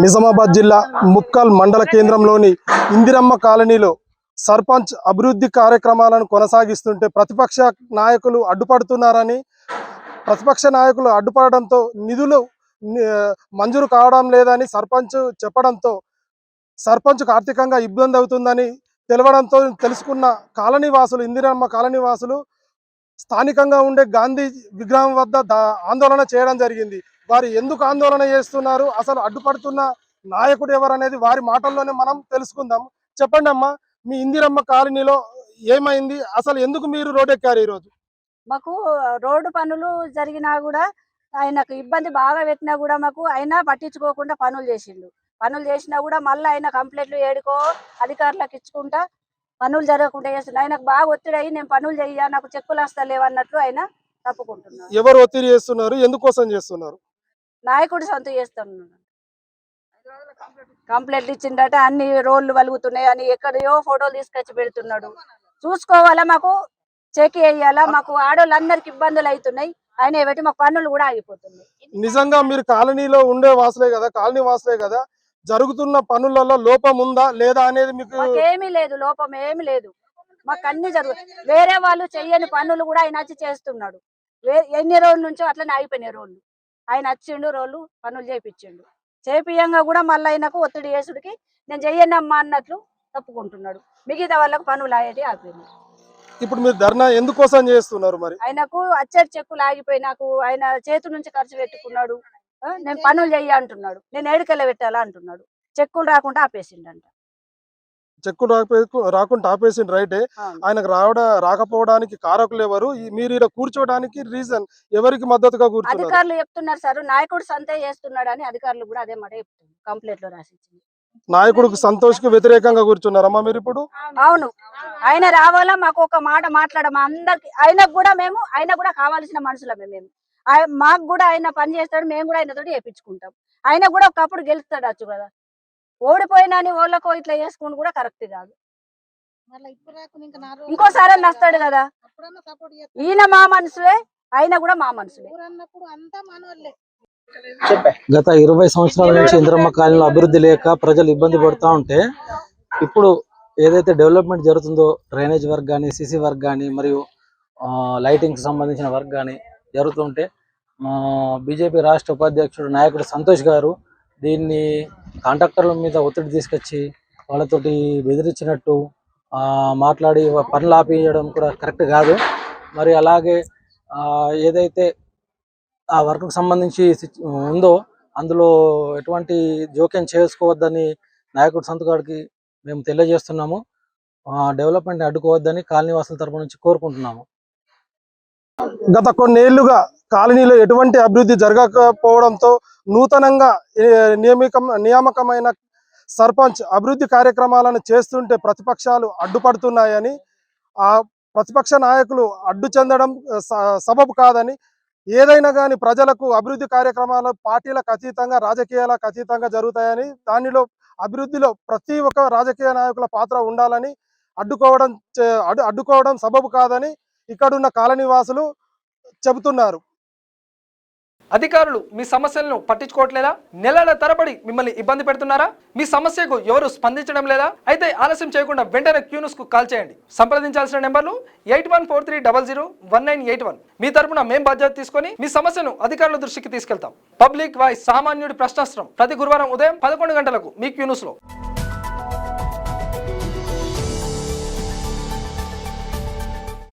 నిజామాబాద్ జిల్లా ముక్కల్ మండల కేంద్రంలోని ఇందిరమ్మ కాలనీలో సర్పంచ్ అభివృద్ధి కార్యక్రమాలను కొనసాగిస్తుంటే ప్రతిపక్ష నాయకులు అడ్డుపడుతున్నారని, ప్రతిపక్ష నాయకులు అడ్డుపడడంతో నిధులు మంజూరు కావడం లేదని సర్పంచ్ చెప్పడంతో సర్పంచ్కు ఆర్థికంగా ఇబ్బంది అవుతుందని తెలవడంతో తెలుసుకున్న కాలనీ వాసులు, ఇందిరమ్మ కాలనీ వాసులు స్థానికంగా ఉండే గాంధీ విగ్రహం వద్ద ఆందోళన చేయడం జరిగింది. వారు ఎందుకు ఆందోళన చేస్తున్నారు, అసలు అడ్డుపడుతున్న నాయకుడు ఎవరనేది వారి మాటల్లోనే మనం తెలుసుకుందాం. చెప్పండి అమ్మా, మీ ఇందిరమ్మ కాలనీలో ఏమైంది, అసలు ఎందుకు మీరు రోడ్డెక్కారు ఈరోజు? మాకు రోడ్డు పనులు జరిగినా కూడా ఆయనకు ఇబ్బంది బాగా పెట్టినా కూడా మాకు ఆయన పట్టించుకోకుండా పనులు చేసిండు. పనులు చేసినా కూడా మళ్ళీ ఆయన కంప్లైంట్లు ఏడుకో అధికారులకు ఇచ్చుకుంటా పనులు జరగకుండా చేస్తుండే. ఆయనకు బాగా ఒత్తిడి అయ్యి నేను పనులు చెయ్యా, నాకు చెక్కులు వస్తలేవు అన్నట్లు ఆయన తప్పుకుంటున్నారు. ఎవరు ఒత్తిడి చేస్తున్నారు, ఎందుకోసం చేస్తున్నారు? నాయకుడు సొంత చేస్తున్నాడు. కంప్లైంట్లు ఇచ్చిండట, అన్ని రోడ్లు వలుగుతున్నాయి అని ఎక్కడయో ఫోటోలు తీసుకొచ్చి పెడుతున్నాడు. చూసుకోవాలా, మాకు చెక్ వేయాలా, మాకు ఆడవాళ్ళందరికి ఇబ్బందులు అవుతున్నాయి. ఆయన పెట్టి మా పనులు కూడా ఆగిపోతున్నాయి. నిజంగా మీరు కాలనీలో ఉండే వాసులే కదా, కాలనీ వాసులే కదా, జరుగుతున్న పనులలో లోపం ఉందా లేదా అనేది మీకు? ఏమీ లేదు, లోపం ఏమి లేదు, మాకు అన్ని జరుగుతుంది. వేరే వాళ్ళు చెయ్యని పనులు కూడా ఆయన వచ్చి చేస్తున్నాడు. ఎన్ని రోజుల నుంచో అట్లనే ఆగిపోయినాయి రోడ్లు. ఆయన వచ్చిండు, రోడ్లు పనులు చేయించిండు. చేపియంగా కూడా మళ్ళీ ఆయనకు ఒత్తిడి చేసుడికి నేను చెయ్యనమ్మా అన్నట్లు తప్పుకుంటున్నాడు. మిగతా వాళ్ళకు పనులు అయ్యేది ఆగిపోయింది. ఇప్పుడు మీరు ధర్నా ఎందుకోసం చేస్తున్నారు? మరి ఆయనకు అచ్చడి చెక్కులు ఆగిపోయి నాకు ఆయన చేతి నుంచి ఖర్చు పెట్టుకున్నాడు. నేను పనులు చెయ్య అంటున్నాడు, నేను ఏడుకెళ్ళ పెట్టాలా అంటున్నాడు. చెక్కులు రాకుండా ఆపేసిండంట. చెక్కులు రాకుండా ఆపేసిండు, రైటే. ఆయనకు రాకపోవడానికి కారకులు ఎవరు? మీరు ఇక్కడ కూర్చోవడానికి రీజన్ ఎవరికి మద్దతుగా కూర్చున్నారు? అధికారులు చెప్తున్నారు సార్, నాయకుడు సంతే చేస్తున్నాడు అని అధికారులు కూడా అదే మాట చెప్తున్నారు. కంప్లైంట్ లో రాసిచ్చింది. నాయకుడికి సంతోష్కి వ్యతిరేకంగా కూర్చున్నారమ్మా మీరు ఇప్పుడు? అవును, ఆయన రావాలా, మాకు ఒక మాట మాట్లాడమా అందరికి. ఆయన కూడా కావాల్సిన మనుషులమే మేము. మాకు కూడా ఆయన పని చేస్తాడు, మేము కూడా ఆయనతో చేయించుకుంటాం. ఆయన కూడా ఒకప్పుడు గెలుస్తాడచ్చు కదా, ఓడిపోయినా అని వాళ్ళకో ఇట్లా చేసుకుని కూడా కరెక్ట్ కాదు. ఇంకోసారి వస్తాడు కదా, ఈయన మా మనసులే, ఆయన కూడా మా మనసులే. గత 20 సంవత్సరాల నుంచి ఇందిరమ్మ కాలనీలో అభివృద్ధి లేక ప్రజలు ఇబ్బంది పడుతూ ఉంటే, ఇప్పుడు ఏదైతే డెవలప్మెంట్ జరుగుతుందో డ్రైనేజ్ వర్క్ కానీ, సిసి వర్క్ కానీ, మరియు లైటింగ్కి సంబంధించిన వర్క్ కానీ జరుగుతుంటే, బీజేపీ రాష్ట్ర ఉపాధ్యక్షుడు నాయకుడు సంతోష్ గారు దీన్ని కాంట్రాక్టర్ల మీద ఒత్తిడి తీసుకొచ్చి వాళ్ళతోటి బెదిరించినట్టు మాట్లాడి పనులు ఆపేయడం కూడా కరెక్ట్ కాదు. మరి అలాగే ఏదైతే ఆ వర్క్కి సంబంధించి ఉందో అందులో ఎటువంటి జోక్యం చేసుకోవద్దని నాయకుడు సంతోష్ గారికి మేము తెలియజేస్తున్నాము. డెవలప్మెంట్ అడ్డుకోవద్దని కాలనీ వాసుల తరపు నుంచి కోరుకుంటున్నాము. గత కొన్నేళ్లుగా కాలనీలో ఎటువంటి అభివృద్ధి జరగకపోవడంతో నూతనంగా నియామకమైన సర్పంచ్ అభివృద్ధి కార్యక్రమాలను చేస్తుంటే ప్రతిపక్షాలు అడ్డుపడుతున్నాయని, ఆ ప్రతిపక్ష నాయకులు అడ్డు చెందడం సబబు కాదని, ఏదైనా కానీ ప్రజలకు అభివృద్ధి కార్యక్రమాలు పార్టీలకు అతీతంగా, రాజకీయాలకు అతీతంగా జరుగుతాయని, దానిలో అభివృద్ధిలో ప్రతి ఒక్క రాజకీయ నాయకుల పాత్ర ఉండాలని, అడ్డుకోవడం సబబు కాదని ఇక్కడున్న కాలనీ వాసులు చెబుతున్నారు. అధికారులు మీ సమస్యలను పట్టించుకోవట్లేదా? నెలల తరబడి మిమ్మల్ని ఇబ్బంది పెడుతున్నారా? మీ సమస్యకు ఎవరు స్పందించడం లేదా? అయితే ఆలస్యం చేయకుండా వెంటనే క్యూన్యూస్ కు కాల్ చేయండి. సంప్రదించాల్సిన నెంబర్లు 8143001981. మీ తరపున మేము బాధ్యత తీసుకొని మీ సమస్యను అధికారుల దృష్టికి తీసుకెళ్తాం. పబ్లిక్ వాయిస్, సామాన్యుడి ప్రశ్నాస్త్రం, ప్రతి గురువారం ఉదయం 11 గంటలకు మీ క్యూన్యూస్ లో.